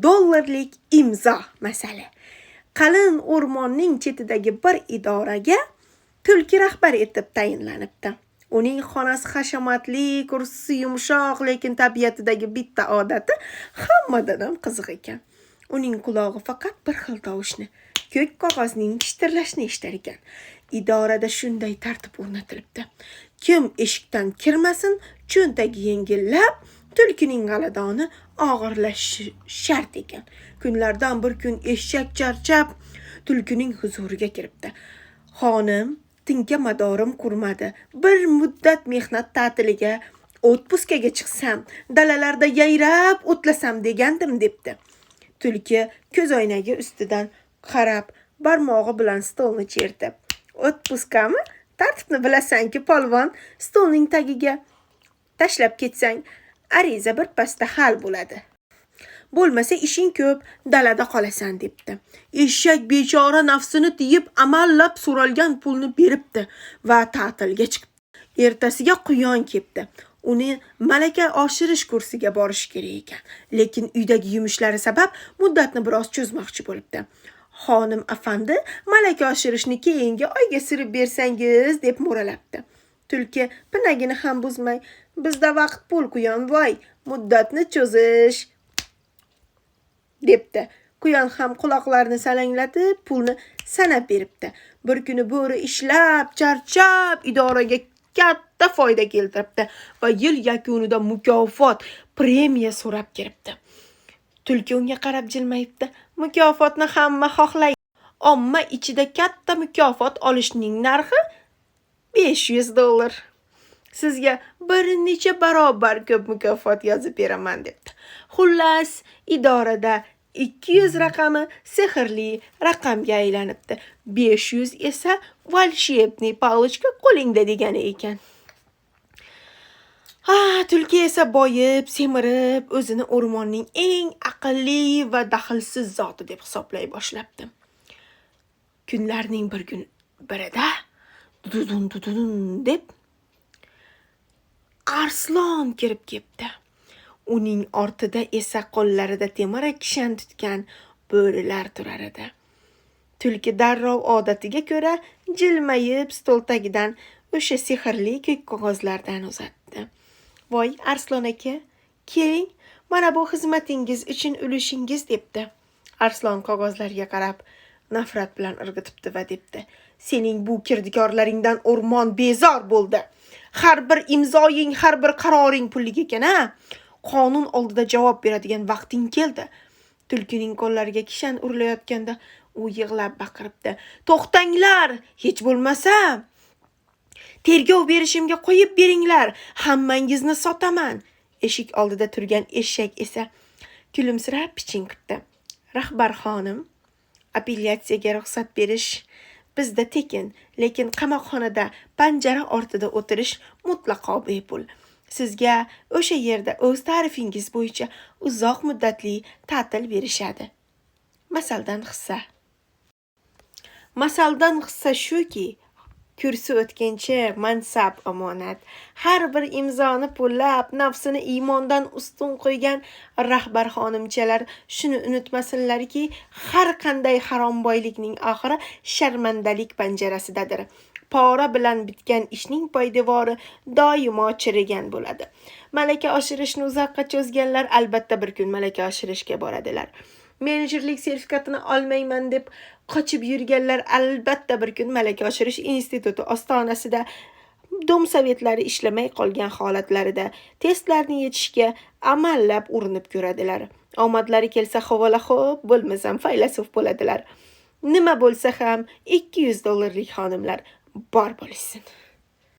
dollarlik imzo masala. Qalin o'rmonning chetidagi bir idoraga tulki rahbar etib tayinlanibdi. Uning xonasi hashamatli, kursisi yumshoq, lekin tabiatidagi bitta odati hammadan ham qiziq ekan. Uning qulog'i faqat bir xil tovushni, ko'k qog'ozning shitirlashini eshitar ekan. Idorada shunday tartib o'rnatilibdi. Kim eshikdan kirmasin, cho'ntagi yengillab, tulkining g'aladoni og'irlashishi shart ekan. Kunlardan bir kun eshak charchab tulkining huzuriga kiribdi. Xonim, tinka madorim qurmadi. Bir muddat mehnat ta'tiliga, otpuskaga chiqsam, dalalarda yayrab o'tlasam degandim debdi. Tulki ko'z oynagi ustidan qarab, barmog'i bilan stolni chertib. Otpuskami? Tartibni bilasan-ki, polvon, stolning tagiga tashlab ketsang, ariza bir pasda hal bo'ladi. Bo'lmasa ishing ko'p, dalada qolasan debdi. Eshak bechora nafsini tiyib amallab so'ralgan pulni beribdi va ta'tilga chiqdi. Ertasiga quyon kepti. Uni malaka oshirish kursiga borish kerak ekan, lekin uydagi yumushlari sabab muddatni biroz cho'zmoqchi bo'libdi. Xonim afandi, malaka oshirishni keyingi oyga surib bersangiz deb mo'ralabdi. Tulki pinagini ham buzmay, bizda vaqt pul quyon voy, muddatni cho'zish debdi. Quyon ham quloqlarini salanglatib pulni sanab beribdi. Bir kuni bo'ri ishlab, charchab, idoraga katta foyda keltiribdi va yil yakunida mukofot, premiya so'rab kiribdi. Tulki unga qarab jilmayibdi. Mukofotni hamma xohlaydi. Omma ichida katta mukofot olishning narxi $500. Sizga bir necha barobar ko'p mukofot yozib beraman debdi. Xullas, idorada 200 raqami sehrli raqamga aylanibdi. 500 esa volshebniy palochka qo'lingda degani ekan. Tulki esa boyib, semirib, o'zini o'rmonning eng aqlli va daxlsiz zoti deb hisoblay boshlabdi. Kunlarning bir kun birida dudun deb arslon kirib ketdi. Uning ortida esa qo'llarida temir kishan tutgan bo'rilar turar edi. Tulki darrov odatiga ko'ra jilmayib stol tagidan o'sha sehrli ko'k qog'ozlardan uzatdi. Voy Arslon aka, keling, mana bu xizmatingiz uchun ulushingiz debdi. Arslon qog'ozlarga qarab nafrat bilan irg'itibdi va debdi: sening bu kirdikorlaringdan o'rmon bezor bo'ldi. Har bir imzoying, har bir qaroring pullik ekan, ha? Qonun oldida javob beradigan vaqting keldi. Tulkining qo'llariga kishan urilayotganda u yig'lab baqiribdi: to'xtanglar, hech bo'lmasa tergov berishimga qo'yib beringlar, hammangizni sotaman. Eshik oldida turgan eshak esa kulimsirab pichingqibdi: rahbar xonim, apellyatsiyaga ruxsat berish bizda tekin, lekin qamoqxonada panjara ortida o'tirish mutlaqo bepul. Sizga o'sha yerda o'z ta'rifingiz bo'yicha uzoq muddatli ta'til berishadi. Masaldan hissa shuki, kursi o'tkinchi mansab omonat. Har bir imzoni pullab, nafsini iymondan ustun qo'ygan rahbar xonimchalar shuni unutmasinlarki, har qanday haromboylikning oxiri sharmandalik panjarasidadir. Pora bilan bitgan ishning poydevori doimo chirigan bo'ladi. Malaka oshirishni uzoqqa cho'zganlar albatta bir kun malaka oshirishga boradilar. Menejerlik sertifikatini olmayman deb qochib yurganlar albatta bir kun malaka oshirish instituti ostonasida domsovetlari ishlamay qolgan holatlarida testlarni yechishga amallab urinib ko'radilar. Omadlari kelsa havola xo'p, bo'lmasam faylasuf bo'ladilar. Nima bo'lsa ham $200 xonimlar bor bo'lishsin.